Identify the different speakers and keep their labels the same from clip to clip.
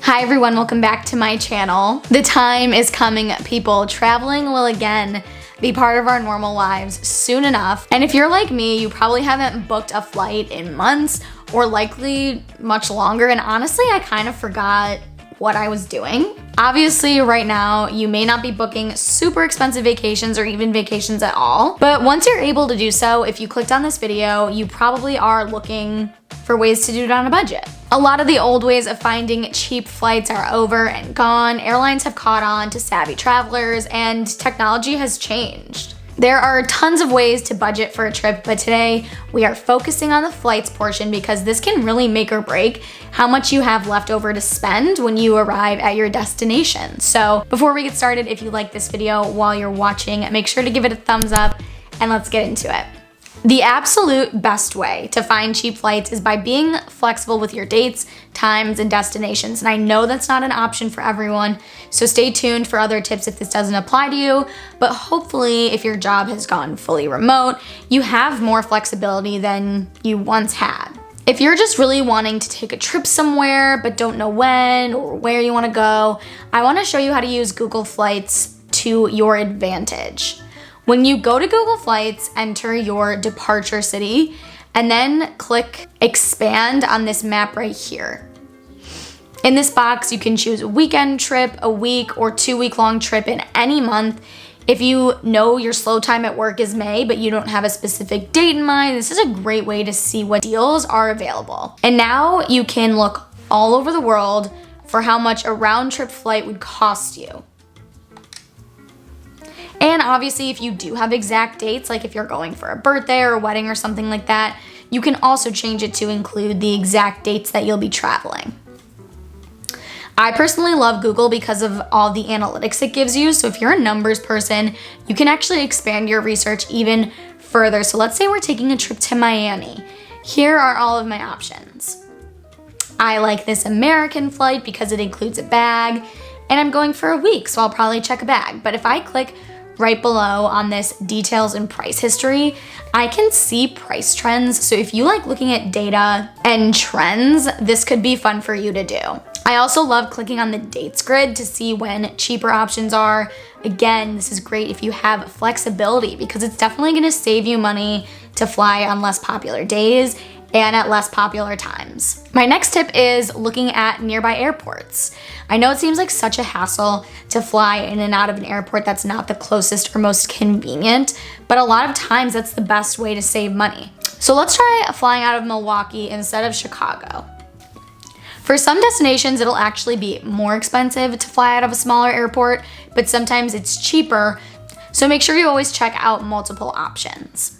Speaker 1: Hi everyone, welcome back to my channel. The time is coming, people. Traveling will again be part of our normal lives soon enough. And if you're like me, you probably haven't booked a flight in months or likely much longer. And honestly, I kind of forgot what I was doing. Obviously, right now, you may not be booking super expensive vacations or even vacations at all. But once you're able to do so, if you clicked on this video, you probably are looking for ways to do it on a budget. A lot of the old ways of finding cheap flights are over and gone. Airlines have caught on to savvy travelers and technology has changed. There are tons of ways to budget for a trip, but today we are focusing on the flights portion because this can really make or break how much you have left over to spend when you arrive at your destination. So before we get started, if you like this video while you're watching, make sure to give it a thumbs up and let's get into it. The absolute best way to find cheap flights is by being flexible with your dates, times, and destinations. And I know that's not an option for everyone, so stay tuned for other tips if this doesn't apply to you. But hopefully, if your job has gone fully remote, you have more flexibility than you once had. If you're just really wanting to take a trip somewhere but don't know when or where you want to go, I want to show you how to use Google Flights to your advantage. When you go to Google Flights, enter your departure city, and then click expand on this map right here. In this box, you can choose a weekend trip, a week, or 2-week-long trip in any month. If you know your slow time at work is May, but you don't have a specific date in mind, this is a great way to see what deals are available. And now you can look all over the world for how much a round-trip flight would cost you. And obviously, if you do have exact dates, like if you're going for a birthday or a wedding or something like that, you can also change it to include the exact dates that you'll be traveling. I personally love Google because of all the analytics it gives you. So if you're a numbers person, you can actually expand your research even further. So let's say we're taking a trip to Miami. Here are all of my options. I like this American flight because it includes a bag, and I'm going for a week, so I'll probably check a bag. But if I click right below on this details and price history, I can see price trends. So if you like looking at data and trends, this could be fun for you to do. I also love clicking on the dates grid to see when cheaper options are. Again, this is great if you have flexibility because it's definitely gonna save you money to fly on less popular days and at less popular times. My next tip is looking at nearby airports. I know it seems like such a hassle to fly in and out of an airport that's not the closest or most convenient, but a lot of times that's the best way to save money. So let's try flying out of Milwaukee instead of Chicago. For some destinations, it'll actually be more expensive to fly out of a smaller airport, but sometimes it's cheaper, so make sure you always check out multiple options.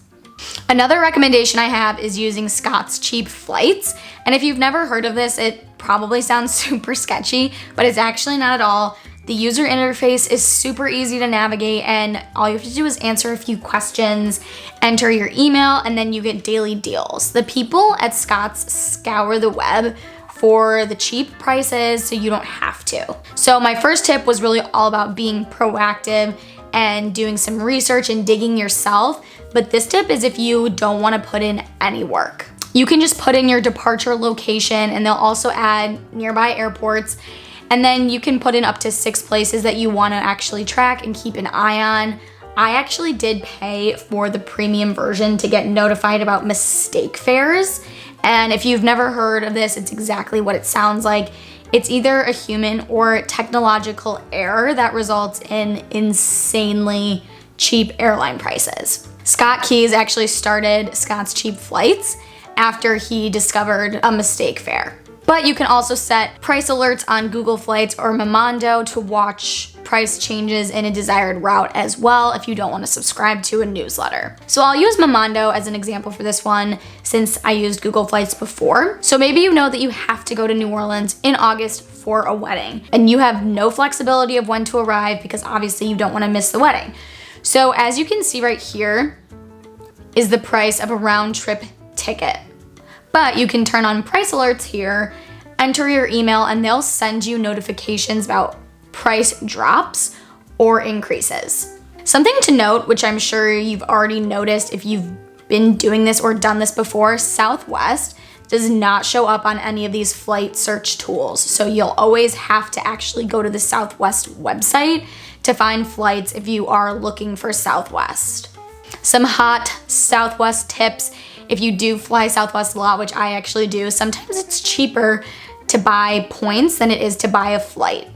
Speaker 1: Another recommendation I have is using Scott's Cheap Flights. And if you've never heard of this, it probably sounds super sketchy, but it's actually not at all. The user interface is super easy to navigate, and all you have to do is answer a few questions, enter your email, and then you get daily deals. The people at Scott's scour the web for the cheap prices so you don't have to. So my first tip was really all about being proactive and doing some research and digging yourself. But this tip is if you don't want to put in any work. You can just put in your departure location, and they'll also add nearby airports. And then you can put in up to 6 places that you want to actually track and keep an eye on. I actually did pay for the premium version to get notified about mistake fares. And if you've never heard of this, it's exactly what it sounds like. It's either a human or technological error that results in insanely cheap airline prices. Scott Keys actually started Scott's Cheap Flights after he discovered a mistake fare. But you can also set price alerts on Google Flights or Momondo to watch price changes in a desired route as well if you don't want to subscribe to a newsletter. So I'll use Momondo as an example for this one since I used Google Flights before. So maybe you know that you have to go to New Orleans in August for a wedding and you have no flexibility of when to arrive because obviously you don't want to miss the wedding. So as you can see right here is the price of a round trip ticket. But you can turn on price alerts here, enter your email, and they'll send you notifications about price drops or increases. Something to note, which I'm sure you've already noticed if you've been doing this or done this before, Southwest does not show up on any of these flight search tools. So you'll always have to actually go to the Southwest website to find flights if you are looking for Southwest. Some hot Southwest tips. If you do fly Southwest a lot, which I actually do, sometimes it's cheaper to buy points than it is to buy a flight.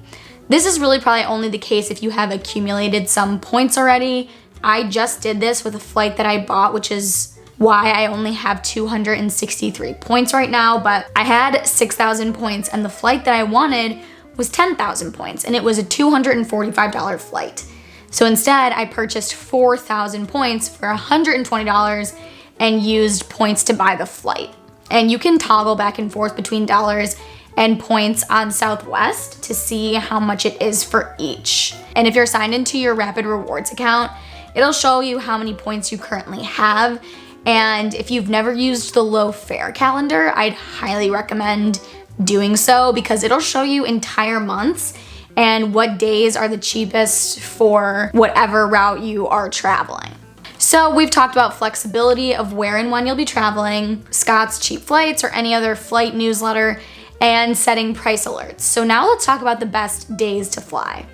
Speaker 1: This is really probably only the case if you have accumulated some points already. I just did this with a flight that I bought, which is why I only have 263 points right now, but I had 6,000 points and the flight that I wanted was 10,000 points and it was a $245 flight. So instead I purchased 4,000 points for $120 and used points to buy the flight. And you can toggle back and forth between dollars and points on Southwest to see how much it is for each. And if you're signed into your Rapid Rewards account, it'll show you how many points you currently have. And if you've never used the low fare calendar, I'd highly recommend doing so because it'll show you entire months and what days are the cheapest for whatever route you are traveling. So we've talked about flexibility of where and when you'll be traveling, Scott's Cheap Flights or any other flight newsletter, and setting price alerts. So now let's talk about the best days to fly.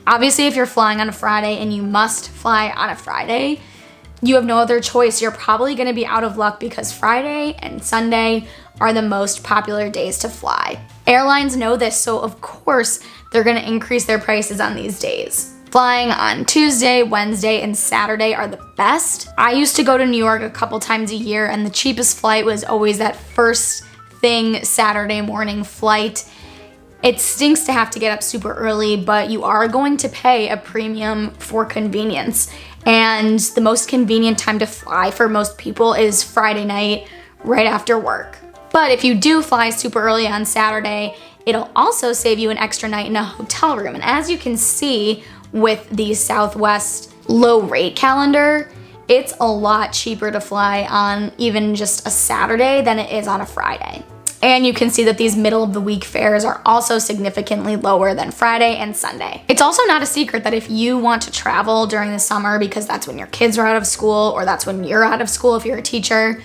Speaker 1: Obviously, if you're flying on a Friday and you must fly on a Friday, you have no other choice. You're probably gonna be out of luck because Friday and Sunday are the most popular days to fly. Airlines know this, so of course they're gonna increase their prices on these days. Flying on Tuesday, Wednesday, and Saturday are the best. I used to go to New York a couple times a year and the cheapest flight was always that first thing Saturday morning flight. It stinks to have to get up super early, but you are going to pay a premium for convenience. And the most convenient time to fly for most people is Friday night right after work. But if you do fly super early on Saturday, it'll also save you an extra night in a hotel room. And as you can see with the Southwest low rate calendar, it's a lot cheaper to fly on even just a Saturday than it is on a Friday. And you can see that these middle of the week fares are also significantly lower than Friday and Sunday. It's also not a secret that if you want to travel during the summer because that's when your kids are out of school or that's when you're out of school if you're a teacher,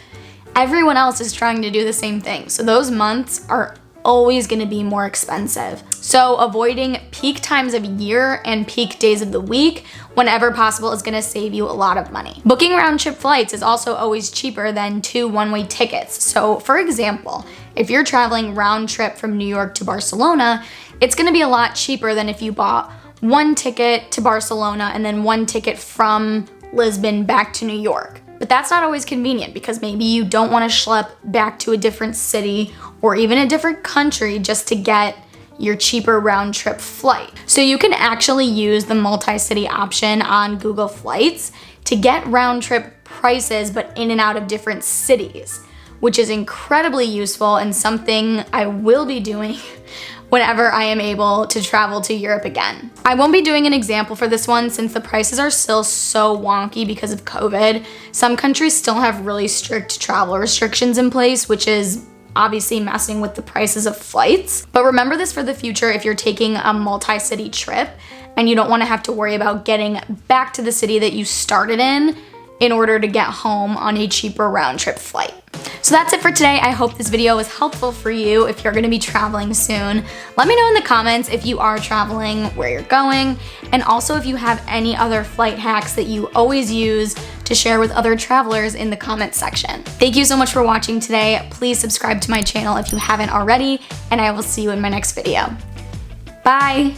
Speaker 1: everyone else is trying to do the same thing. So those months are always gonna be more expensive. So avoiding peak times of year and peak days of the week whenever possible is gonna save you a lot of money. Booking round-trip flights is also always cheaper than 2 one-way tickets. So for example, if you're traveling round trip from New York to Barcelona, it's gonna be a lot cheaper than if you bought one ticket to Barcelona and then one ticket from Lisbon back to New York. But that's not always convenient because maybe you don't want to schlep back to a different city or even a different country just to get your cheaper round trip flight. So you can actually use the multi-city option on Google Flights to get round trip prices but in and out of different cities, which is incredibly useful and something I will be doing whenever I am able to travel to Europe again. I won't be doing an example for this one since the prices are still so wonky because of COVID. Some countries still have really strict travel restrictions in place, which is obviously messing with the prices of flights. But remember this for the future if you're taking a multi-city trip and you don't want to have to worry about getting back to the city that you started in order to get home on a cheaper round trip flight. So that's it for today. I hope this video was helpful for you if you're gonna be traveling soon. Let me know in the comments if you are traveling, where you're going, and also if you have any other flight hacks that you always use to share with other travelers in the comments section. Thank you so much for watching today. Please subscribe to my channel if you haven't already, and I will see you in my next video. Bye.